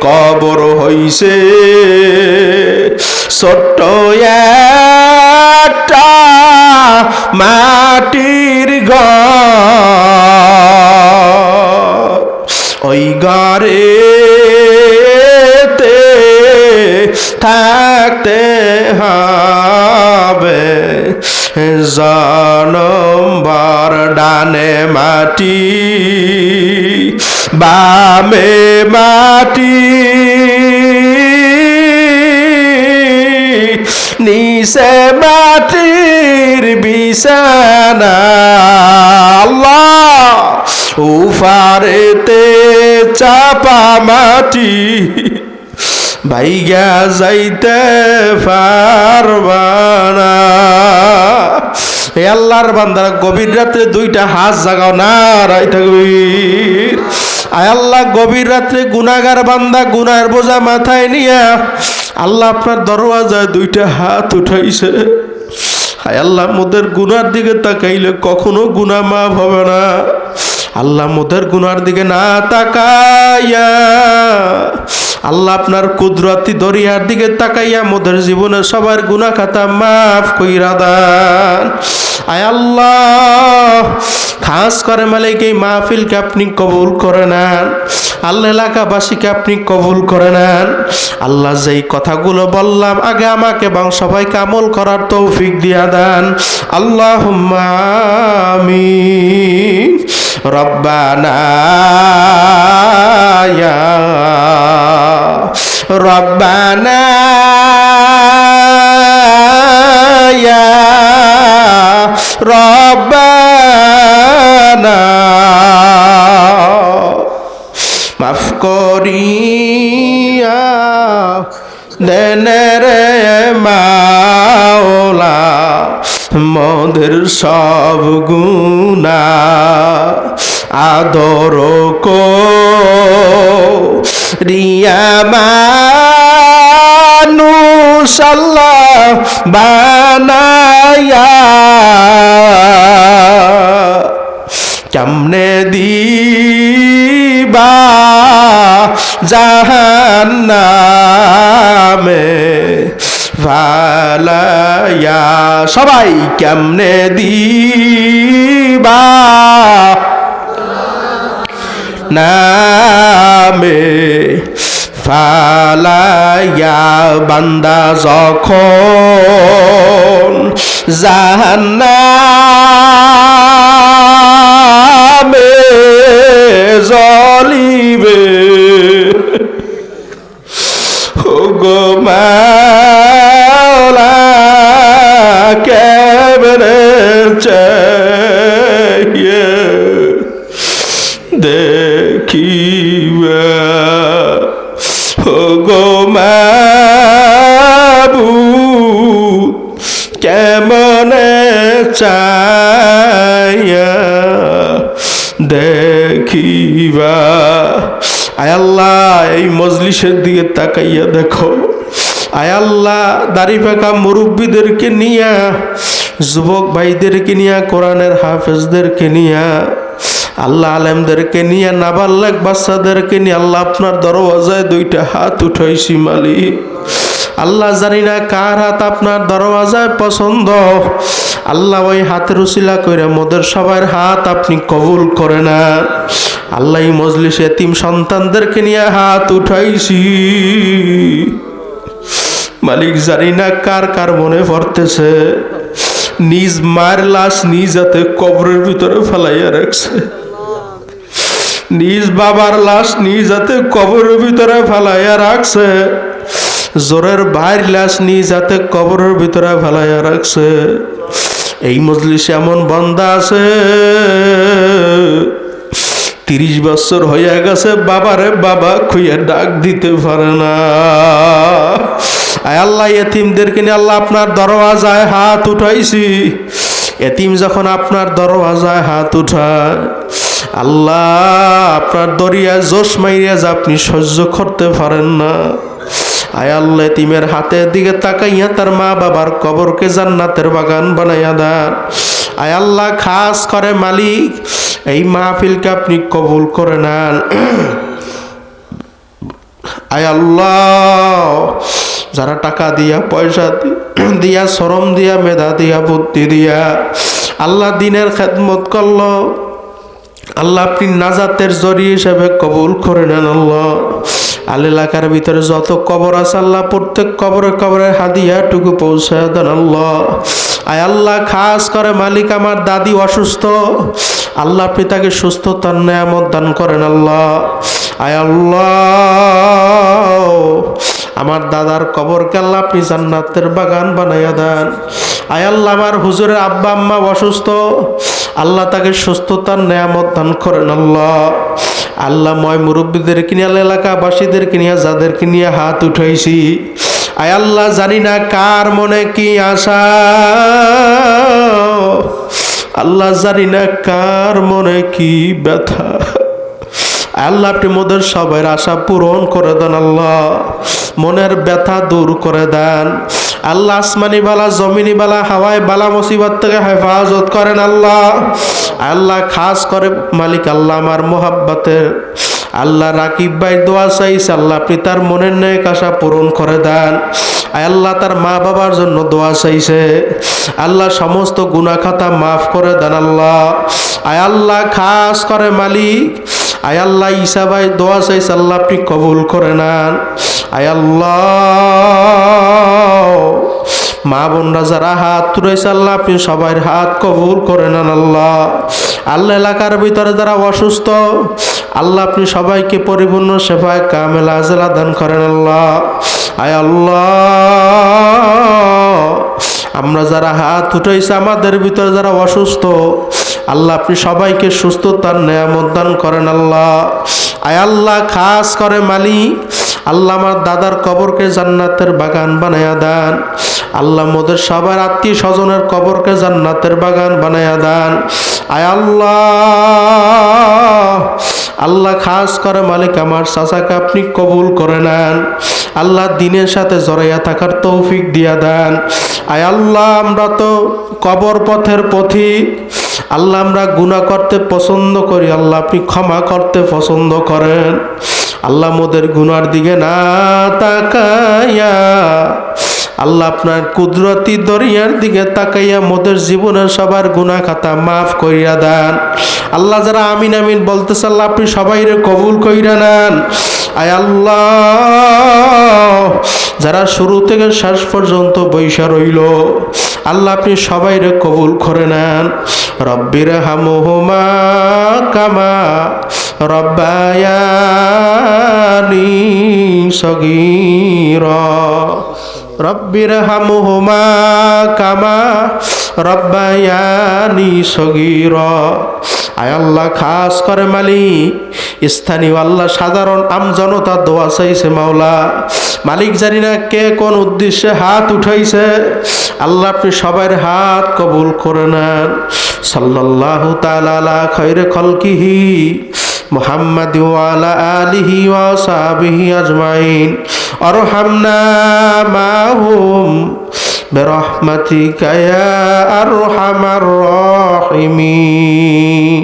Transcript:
কবর হইছে ছোট্ট একটা মাটির ঘর, ওই ঘরেতে থাকতে হবে জনমভর। ডানে মাটি বামে মাটি, নিচে মাটির বিছানা। আল্লাহ উফারেতে চাপা মাটি, ভাইগা যাইতে পারবানা। হে আল্লাহর বান্দারা, গভীর রাত্রে দুইটা হাত জাগাও না রাই তাকবীর। আয় আল্লাহ, গভীর রাত্রে গুনাহগার বান্দা গুনাহের বোঝা মাথায় নিয়া আল্লাহ আপনার দরওয়াজায় দুইটা হাত উঠাইছে। হায় আল্লাহ, মোদের গুনার দিকে তাকাইলে কখনো গুনাহ মাফ হবে না। আল্লাহ মোদের গুনার দিকে না তাকাইয়া আল্লাহ আপনার কুদরতি দরিয়ার দিকে তাকাইয়া মোদের জীবনের সবার গুনাহ খাতা মাফ কইরা দেন। আয় আল্লাহ, খাস করে মালিক এই মাহফিলকে আপনি কবুল করে নেন। আল্লাহ এলাকাবাসীকে আপনি কবুল করে নেন। আল্লাহ যেই কথাগুলো বললাম আগে আমাকে এবং সবাইকে আমল করার তৌফিক দিয়া দেন। আল্লাহুম্মা আমিন। রব্বানা ইয়া রব্বানা ইয়া রব্বানা, মাফ করিয়া দেন রে মাওলা মোদের সব গুনাহ। আদর করিয়া মানুষ আল্লাহ বানায়া কেমনে দিবা জাহান্নামে ফালাইয়া। সবাই কেমনে দিবা নামে ফালাইয়া। বান্দা যখন জাহান্নামে জ্বলিবে, ও গো মাওলা কেমনে চাইয়ে দেখিবা, ও গো মাবুদ কেমনে চাইয়া দেখিবা। আয় আল্লাহ, এই মজলিসের দিকে তাকাইয়া দেখো। আয় আল্লাহ, দাড়ি পাকা মুরব্বীদেরকে নিয়া, যুবক ভাইদেরকে নিয়া, কোরআনের হাফেজদেরকে নিয়া, আল্লাহ আলেমদেরকে নিয়ে, নাবালক বাচ্চাদেরকে নিয়ে আল্লাহ আপনার দরওয়াজায় দুইটা হাত উঠাইছি মালিক। আল্লাহ জানি না কার হাত আপনার দরওয়াজায় পছন্দ। আল্লাহ ওই হাতের উসিলা করে মোদের সবার হাত আপনি কবুল করে না। আল্লাহ এই মজলিসে এতিম সন্তানদেরকে নিয়ে হাত উঠাইছি মালিক। জানি না কার কার মনে পড়তেছে নিজ মায়ের লাশ নিজ হাতে কবরের ভিতরে ফেলাইয়া রাখছে, নিজ বাবার লাশ নিজ হাতে কবরের ভিতরে ফেলাইয়া রাখছে, জোরের ভাইয়ের লাশ নিজ হাতে কবরের ভিতরে ফেলাইয়া রাখছে। এই মজলিসে এমন বান্দা আছে 30 বছর হয়ে গেছে বাবারে বাবা খুঁয়ে ডাক দিতে পারে না। আয় আল্লাহ, এতিমদেরকে নিয়ে আল্লাহ আপনার দরওয়াজায় হাত উঠাইছি। এতিম যখন আপনার দরওয়াজায় হাত উঠায় আল্লাহ আপনার দরিয়ায় জোশ মাইরিয়া যা আপনি সহ্য করতে পারেন না। আয় আল্লাহ, এতিমের হাতের দিকে তাকাইয়া তার মা বাবার কবরকে জান্নাতের বাগান বানাইয়া দেন। আয় আল্লাহ, খাস করে মালিক এই মাহফিলকে আপনি কবুল করে নেন। আয় আল্লাহ, যারা টাকা দিয়া, পয়সা দিয়া, শ্রম দিয়া, মেধা দিয়া, বুদ্ধি দিয়া আল্লাহ দিনের খেদমত করলো, আল্লাহ আপনি নাজাতের জরিয়া হিসেবে কবুল করে নেন আল্লাহ। আল এলাকার ভিতরে যত কবর আছে আল্লাহ প্রত্যেক কবরে কবরে হাদিয়াটুকু পৌঁছায় দেন আল্লাহ। আয় আল্লাহ, খাস করে মালিক আমার দাদি অসুস্থ, আল্লাহ আপনি তাকে সুস্থতার নেয়ামত দান করেন আল্লাহ। আয় আল্লাহ, আমার দাদার কবরকে আল্লাহ আপনি জান্নাতের বাগান বানাইয়া দেন। আয় আল্লাহ, আমার হুজুরের আব্বা আম্মা অসুস্থ, আল্লাহ তাকে সুস্থতার নেয়ামত দান করেন আল্লাহ। আল্লাহ, ময় মুরব্বীদেরকে নিয়ে, এলাকাবাসীদেরকে নিয়ে, যাদেরকে নিয়ে হাত উঠাইছি, আয় আল্লাহ জানি না কার মনে কি আশা, আল্লাহ জানি না কার মনে কি ব্যথা, আল্লাহ আপনি মোদের সবার আশা পূরণ করে দেন আল্লাহ, মনের ব্যথা দূর করে দেন আল্লাহ। আসমানি বালা, জমিনি বালা, হাওয়াই বালা মুসিবত থেকে হেফাজত করেন আল্লাহ। আল্লাহ, খাস করে মালিক আল্লাহ আমার মোহাব্বতের আল্লাহ রাকিব ভাই দোয়া চাইছে, আল্লাহ আপনি তার মনের নেক আশা পূরণ করে দেন। আল্লাহ তার মা বাবার জন্য দোয়া চাইছে, আল্লাহ সমস্ত গুনাহ খাতা মাফ করে দেন আল্লাহ। আয় আল্লাহ, খাস করে মালিক আয় আল্লাহ ঈসা ভাই দোয়া চাইছে, আল্লাহ আপনি কবুল করে নেন। আয় আল্লাহ, মা বোনরা যারা হাত তুলেছে আল্লাহ আপনি সবাই হাত কবুল করে নেন আল্লাহ। আল্লাহ, এলাকার ভিতরে যারা অসুস্থ আল্লাহ আপনি সবাইকে পরিপূর্ণ শেফায়ে কামেলা আজেলা দান করেন আল্লাহ। আয় আল্লাহ, আমরা যারা হাত উঠাইছে আমাদের ভিতরে যারা অসুস্থ আল্লাহ আপনি সবাইকে সুস্থতার নেয়ামত দান করেন আল্লাহ। আয় আল্লাহ, খাস করে মালিক আল্লাহ আমার দাদার কবরকে জান্নাতের বাগান বানায়া দেন আল্লাহ, মোদের সবার আত্মীয় স্বজনের কবরকে জান্নাতের বাগান বানায়া দেন। আয় আল্লাহ, আল্লাহ খাস করে মালিক আমার চাচাকে আপনি কবুল করে নেন আল্লাহ, দিনের সাথে জড়াইয়া থাকার তৌফিক দিয়া দেন। আয় আল্লাহ, আমরা তো কবর পথের পথিক আল্লাহ, আমরা গুনাহ করতে পছন্দ করি আল্লাহ আপনি ক্ষমা করতে পছন্দ করেন আল্লাহ, মোদের গুনার দিকে না তাকাইয়া আল্লাহ আপনার কুদরতি দরিয়ার দিকে তাকাইয়া মোদের জীবনের সবার গুনাহ খাতা মাফ কইরা দেন আল্লাহ। যারা আমিন আমিন বলতেছে আল্লাহ আপনি সবাইরে কবুল কইরা নেন। আয় আল্লাহ, যারা শুরু থেকে শেষ পর্যন্ত বৈশা রইল আল্লাহ আপনি সবাইরে কবুল করে নেন। রব্বির হামহুমা কামা রব্বায়ানি সগীরা, রব্বির হামহুমা কামা রব্বায়ানি সগীরা। আয় আল্লাহ, খাস করে মালিক স্থানীয় আল্লাহ সাধারণ আমজনতা দোয়া চাইছে মাওলা, মালিক জানি না কে কোন উদ্দেশ্যে হাত উঠাইছে আল্লাহ আপনি সবার হাত কবুল করে নেন। সাল্লাল্লাহু তাআলা আলা খায়রে খালকিহি মুহাম্মাদ ওয়া আলা আলিহি ওয়া সাহবিহি আজমাইন, আরহামনা মাহুম বিরহমাতিকা ইয়া আরহামার রাহিমিন।